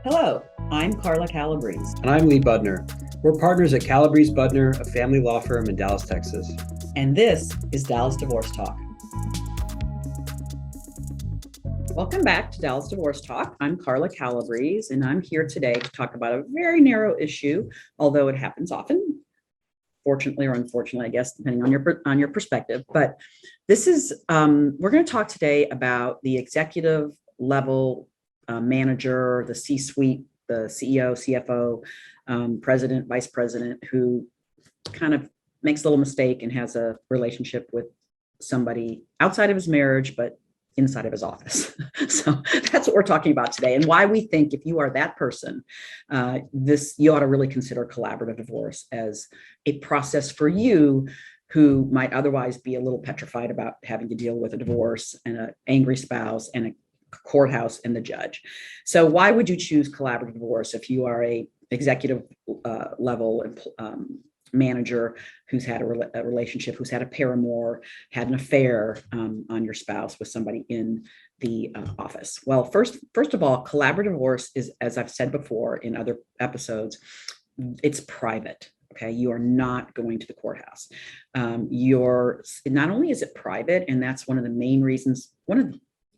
Hello, I'm Carla Calabrese, And I'm Lee Budner. We're partners at Calabrese Budner, a family law firm in Dallas, Texas. and this is Dallas Divorce Talk. Welcome back to Dallas Divorce Talk. I'm Carla Calabrese, and I'm here today to talk about a very narrow issue, although it happens often, fortunately or unfortunately, I guess, depending on your perspective. But this is we're going to talk today about the executive level manager, the C-suite, the CEO, CFO, president, vice president, who kind of makes a little mistake and has a relationship with somebody outside of his marriage, but inside of his office. So that's what we're talking about today, and why we think if you are that person, you ought to really consider collaborative divorce as a process for you who might otherwise be a little petrified about having to deal with a divorce and an angry spouse and a courthouse and the judge. So why would you choose collaborative divorce if you are a executive level manager who's had a relationship, who's had a paramour, had an affair on your spouse with somebody in the office? Well, first of all, collaborative divorce is, as I've said before in other episodes, it's private. Okay, you are not going to the courthouse. Not only is it private, and that's one of the main reasons,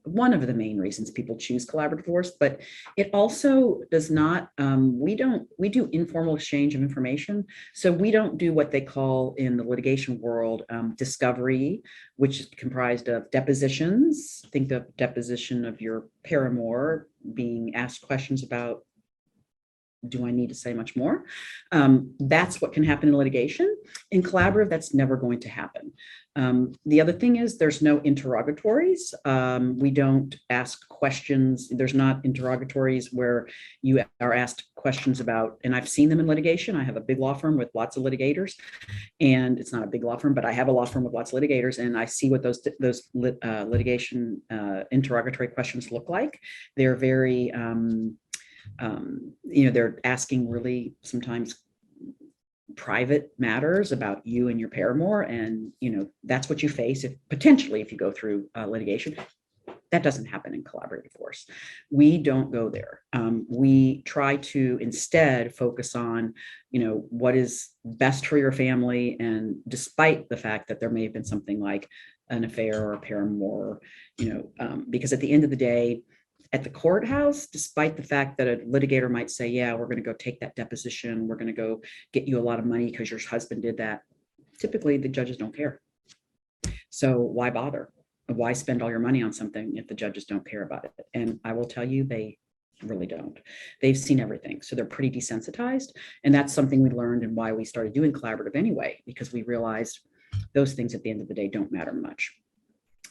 one of the main reasons people choose collaborative divorce, but it also does not, we do informal exchange of information. So we don't do what they call in the litigation world, discovery, which is comprised of depositions. Think of deposition of your paramour being asked questions about, do I need to say much more? That's what can happen in litigation. In collaborative, that's never going to happen. The other thing is there's no interrogatories. We don't ask questions. There's not interrogatories where you are asked questions about, and I've seen them in litigation. I have a big law firm with lots of litigators, and it's not a big law firm, but I have a law firm with lots of litigators, and I see what those litigation interrogatory questions look like. They're very, they're asking really sometimes private matters about you and your paramour, and that's what you face if you go through litigation. That doesn't happen in collaborative divorce. We don't go there. We try to instead focus on what is best for your family, and despite the fact that there may have been something like an affair or a paramour, because at the end of the day, at the courthouse, despite the fact that a litigator might say, yeah, we're going to go take that deposition, we're going to go get you a lot of money because your husband did that, typically the judges don't care. So why bother? Why spend all your money on something if the judges don't care about it? And I will tell you, they really don't. They've seen everything. So they're pretty desensitized. And that's something we learned and why we started doing collaborative anyway, because we realized those things at the end of the day don't matter much.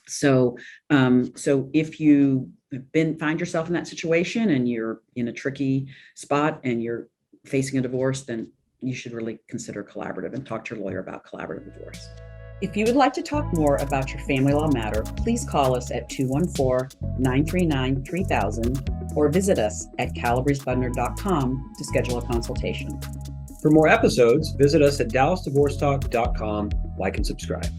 So if you find yourself in that situation and you're in a tricky spot and you're facing a divorce, then you should really consider collaborative and talk to your lawyer about collaborative divorce. If you would like to talk more about your family law matter, please call us at 214-939-3000 or visit us at calabresebudner.com to schedule a consultation. For more episodes, visit us at dallasdivorcetalk.com, like and subscribe.